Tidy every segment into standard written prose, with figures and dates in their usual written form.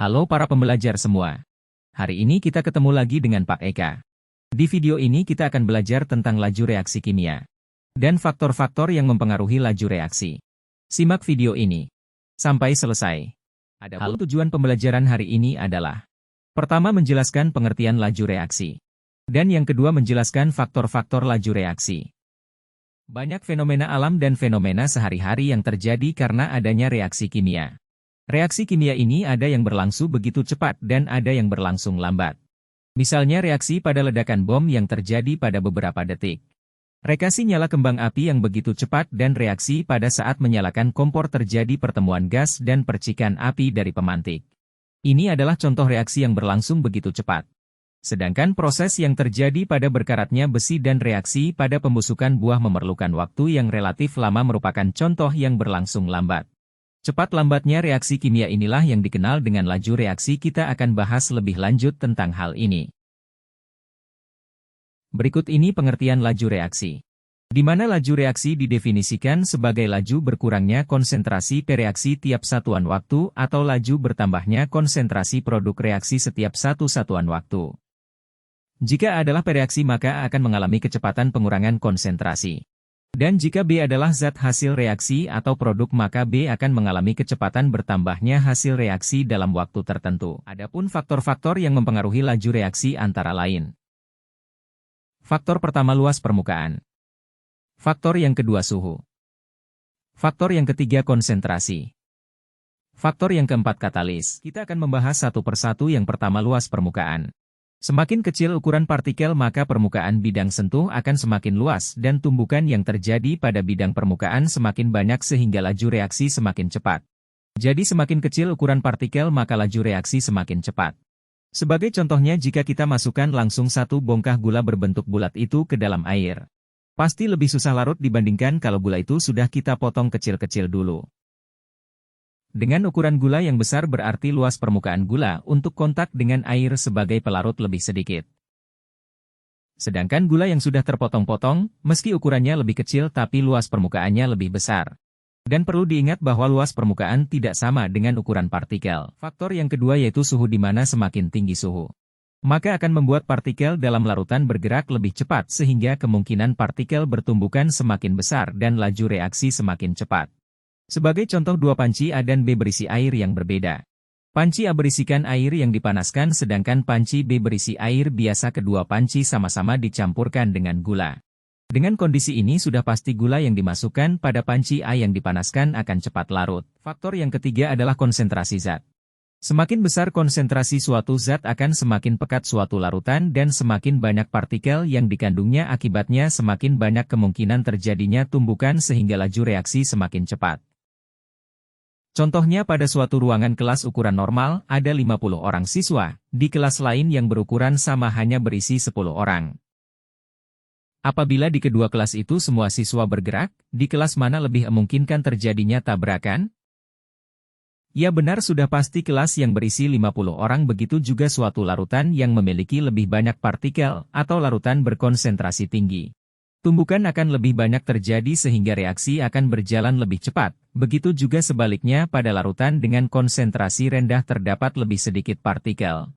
Halo para pembelajar semua. Hari ini kita ketemu lagi dengan Pak Eka. Di video ini kita akan belajar tentang laju reaksi kimia dan faktor-faktor yang mempengaruhi laju reaksi. Simak video ini sampai selesai. Adapun tujuan pembelajaran hari ini adalah: pertama, menjelaskan pengertian laju reaksi, dan yang kedua, menjelaskan faktor-faktor laju reaksi. Banyak fenomena alam dan fenomena sehari-hari yang terjadi karena adanya reaksi kimia. Reaksi kimia ini ada yang berlangsung begitu cepat dan ada yang berlangsung lambat. Misalnya reaksi pada ledakan bom yang terjadi pada beberapa detik. Reaksi nyala kembang api yang begitu cepat dan reaksi pada saat menyalakan kompor terjadi pertemuan gas dan percikan api dari pemantik. Ini adalah contoh reaksi yang berlangsung begitu cepat. Sedangkan proses yang terjadi pada berkaratnya besi dan reaksi pada pembusukan buah memerlukan waktu yang relatif lama merupakan contoh yang berlangsung lambat. Cepat lambatnya reaksi kimia inilah yang dikenal dengan laju reaksi. Kita akan bahas lebih lanjut tentang hal ini. Berikut ini pengertian laju reaksi. Di mana laju reaksi didefinisikan sebagai laju berkurangnya konsentrasi per reaksi tiap satuan waktu atau laju bertambahnya konsentrasi produk reaksi setiap satu satuan waktu. Jika adalah per reaksi maka akan mengalami kecepatan pengurangan konsentrasi. Dan jika B adalah zat hasil reaksi atau produk maka B akan mengalami kecepatan bertambahnya hasil reaksi dalam waktu tertentu. Adapun faktor-faktor yang mempengaruhi laju reaksi antara lain. Faktor pertama, luas permukaan. Faktor yang kedua, suhu. Faktor yang ketiga, konsentrasi. Faktor yang keempat, katalis. Kita akan membahas satu persatu. Yang pertama, luas permukaan. Semakin kecil ukuran partikel maka permukaan bidang sentuh akan semakin luas dan tumbukan yang terjadi pada bidang permukaan semakin banyak sehingga laju reaksi semakin cepat. Jadi semakin kecil ukuran partikel maka laju reaksi semakin cepat. Sebagai contohnya, jika kita masukkan langsung satu bongkah gula berbentuk bulat itu ke dalam air, pasti lebih susah larut dibandingkan kalau gula itu sudah kita potong kecil-kecil dulu. Dengan ukuran gula yang besar berarti luas permukaan gula untuk kontak dengan air sebagai pelarut lebih sedikit. Sedangkan gula yang sudah terpotong-potong, meski ukurannya lebih kecil tapi luas permukaannya lebih besar. Dan perlu diingat bahwa luas permukaan tidak sama dengan ukuran partikel. Faktor yang kedua yaitu suhu, di mana semakin tinggi suhu, maka akan membuat partikel dalam larutan bergerak lebih cepat sehingga kemungkinan partikel bertumbukan semakin besar dan laju reaksi semakin cepat. Sebagai contoh, dua panci A dan B berisi air yang berbeda. Panci A berisikan air yang dipanaskan sedangkan panci B berisi air biasa. Kedua panci sama-sama dicampurkan dengan gula. Dengan kondisi ini sudah pasti gula yang dimasukkan pada panci A yang dipanaskan akan cepat larut. Faktor yang ketiga adalah konsentrasi zat. Semakin besar konsentrasi suatu zat akan semakin pekat suatu larutan dan semakin banyak partikel yang dikandungnya, akibatnya semakin banyak kemungkinan terjadinya tumbukan sehingga laju reaksi semakin cepat. Contohnya pada suatu ruangan kelas ukuran normal, ada 50 orang siswa, di kelas lain yang berukuran sama hanya berisi 10 orang. Apabila di kedua kelas itu semua siswa bergerak, di kelas mana lebih memungkinkan terjadinya tabrakan? Ya benar, sudah pasti kelas yang berisi 50 orang. Begitu juga suatu larutan yang memiliki lebih banyak partikel atau larutan berkonsentrasi tinggi. Tumbukan akan lebih banyak terjadi sehingga reaksi akan berjalan lebih cepat. Begitu juga sebaliknya pada larutan dengan konsentrasi rendah terdapat lebih sedikit partikel.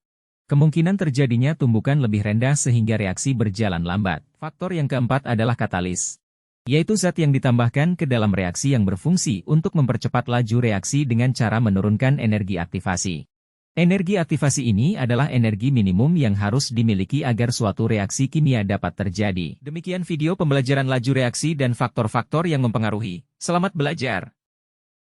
Kemungkinan terjadinya tumbukan lebih rendah sehingga reaksi berjalan lambat. Faktor yang keempat adalah katalis, yaitu zat yang ditambahkan ke dalam reaksi yang berfungsi untuk mempercepat laju reaksi dengan cara menurunkan energi aktivasi. Energi aktivasi ini adalah energi minimum yang harus dimiliki agar suatu reaksi kimia dapat terjadi. Demikian video pembelajaran laju reaksi dan faktor-faktor yang mempengaruhi. Selamat belajar!